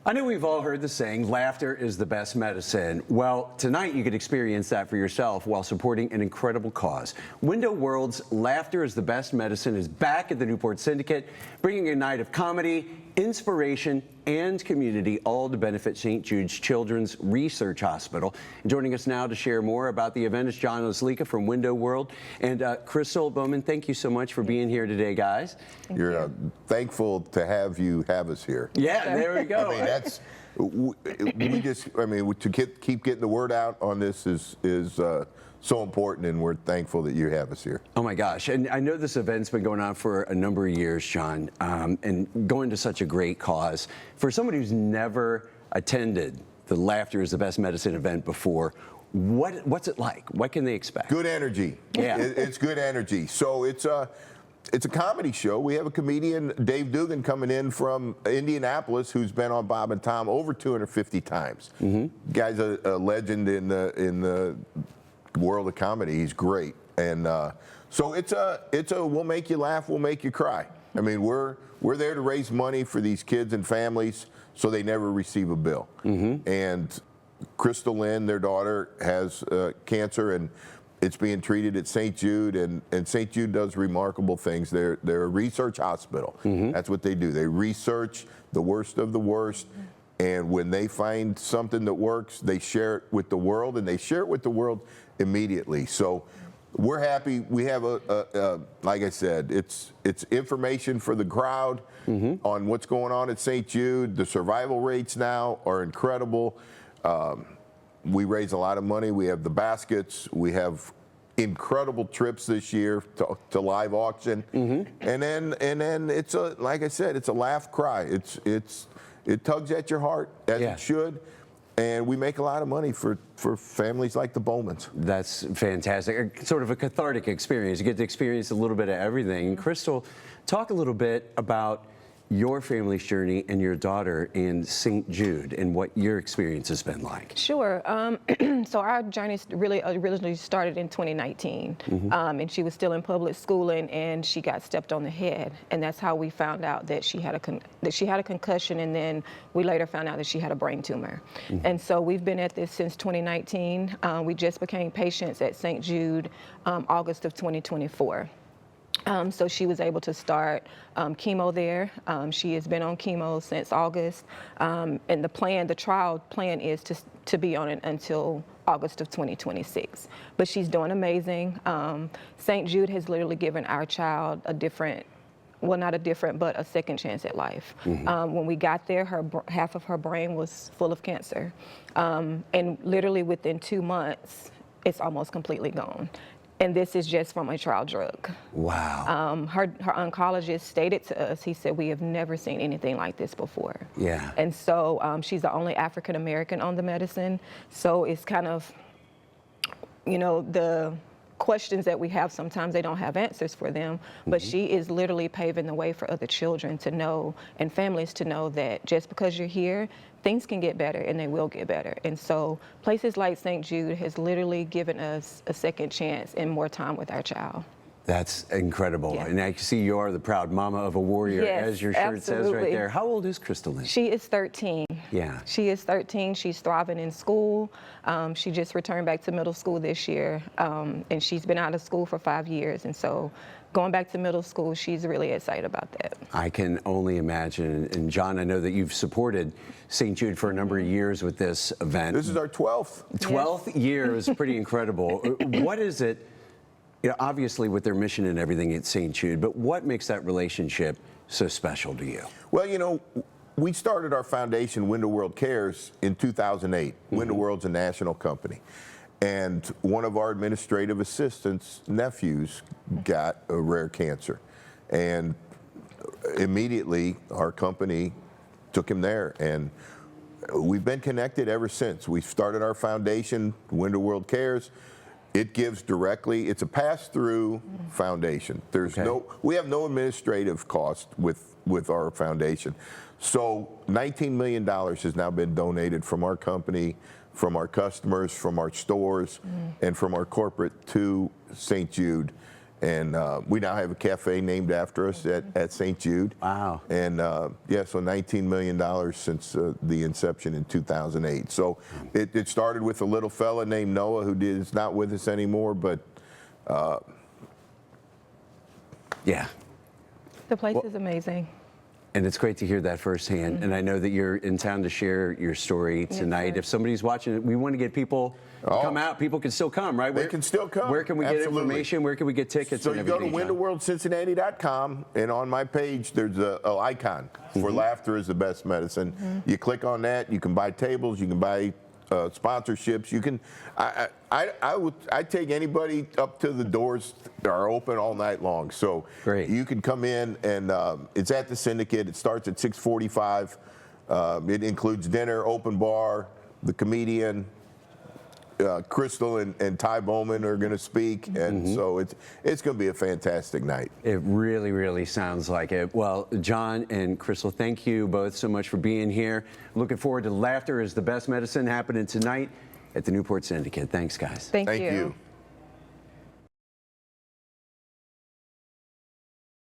I know we've all heard the saying, laughter is the best medicine. Well, tonight you could experience that for yourself while supporting an incredible cause. Window World's Laughter is the Best Medicine is back at the Newport Syndicate, bringing a night of comedy, inspiration, and community, all to benefit St. Jude's Children's Research Hospital. And joining us now to share more about the event is John Oslika from Window World. And Crystal Bowman, thank you so much for being here today, guys. You're thankful to have us here. Yeah, there we go. I mean, that's, to keep getting the word out on this is so important, and we're thankful that you have us here. Oh my gosh, and I know this event's been going on for a number of years, John, and going to such a great cause. For somebody who's never attended the Laughter is the Best Medicine event before, what's it like? What can they expect? Good energy. Yeah. It's good energy. So it's a comedy show. We have a comedian, Dave Dugan, coming in from Indianapolis, who's been on Bob and Tom over 250 times. Mm-hmm. Guy's a legend in the world of comedy. He's great. And so it's a we'll make you laugh, we'll make you cry. I mean, we're there to raise money for these kids and families so they never receive a bill. Mm-hmm. And Crystal Lynn, their daughter, has cancer, and it's being treated at St. Jude, and St. Jude does remarkable things. They're a research hospital. Mm-hmm. That's what they do. They research the worst of the worst, and when they find something that works, they share it with the world, and they share it with the world immediately. So we're happy. We have like I said, it's information for the crowd on what's going on at St. Jude. The survival rates now are incredible. We raise a lot of money. We have the baskets. We have incredible trips this year to live auction, and then it's like I said, it's a laugh cry. It tugs at your heart as it should, and we make a lot of money for families like the Bowmans. That's fantastic. Sort of a cathartic experience. You get to experience a little bit of everything. Crystal, talk a little bit about your family's journey and your daughter in St. Jude and what your experience has been like. Sure. So our journey really originally started in 2019, and she was still in public schooling, and she got stepped on the head, and that's how we found out that she had a concussion, and then we later found out that she had a brain tumor. And so we've been at this since 2019. We just became patients at St. Jude August of 2024. So she was able to start chemo there. She has been on chemo since August, and the trial plan is to be on it until August of 2026. But she's doing amazing. St. Jude has literally given our child a second chance at life. When we got there, half of her brain was full of cancer, and literally within 2 months, it's almost completely gone. And this is just from a trial drug. Wow. Her oncologist stated to us, he said, we have never seen anything like this before. Yeah. And so she's the only African American on the medicine. So it's kind of, the questions that we have, sometimes they don't have answers for them, but she is literally paving the way for other children to know and families to know that just because you're here, things can get better, and they will get better. And so places like St. Jude has literally given us a second chance and more time with our child. That's incredible. Yeah. And I see you are the proud mama of a warrior, as your shirt says right there. How old is Crystal Lynn? She is 13. Yeah. She is 13. She's thriving in school. She just returned back to middle school this year, and she's been out of school for 5 years. And so going back to middle school, she's really excited about that. I can only imagine. And John, I know that you've supported St. Jude for a number of years with this event. This is our 12th. 12th year is pretty incredible. What is it? Obviously with their mission and everything at St. Jude, but what makes that relationship so special to you? Well, we started our foundation, Window World Cares, in 2008. Window World's a national company. And one of our administrative assistants' nephews got a rare cancer. And immediately our company took him there. And we've been connected ever since. We started our foundation, Window World Cares. It gives directly. It's a pass-through foundation. We have no administrative cost with our foundation. So $19 million has now been donated from our company, from our customers, from our stores, and from our corporate to St. Jude. And we now have a cafe named after us at St. Jude. Wow. And yeah, so $19 million since the inception in 2008. So it started with a little fella named Noah who is not with us anymore, but yeah. The place is amazing. And it's great to hear that firsthand. And I know that you're in town to share your story tonight. sir. If somebody's watching it, we want to get people to come out. People can still come, right? They can still come. Where can we get Absolutely. information? Where can we get tickets? So and you go to everything, John? windowworldcincinnati.com, and on my page there's a icon for Laughter is the Best Medicine. You click on that, you can buy tables, you can buy sponsorships. You can. I take anybody up to the doors that are open all night long. So Great. you can come in, and it's at the Syndicate. It starts at 6:45. It includes dinner, open bar, the comedian. Crystal and Ty Bowman are going to speak, and so it's going to be a fantastic night. It really, really sounds like it. Well, John and Crystal, thank you both so much for being here. Looking forward to Laughter is the Best Medicine happening tonight at the Newport Syndicate. Thanks, guys. Thank Thank you. you.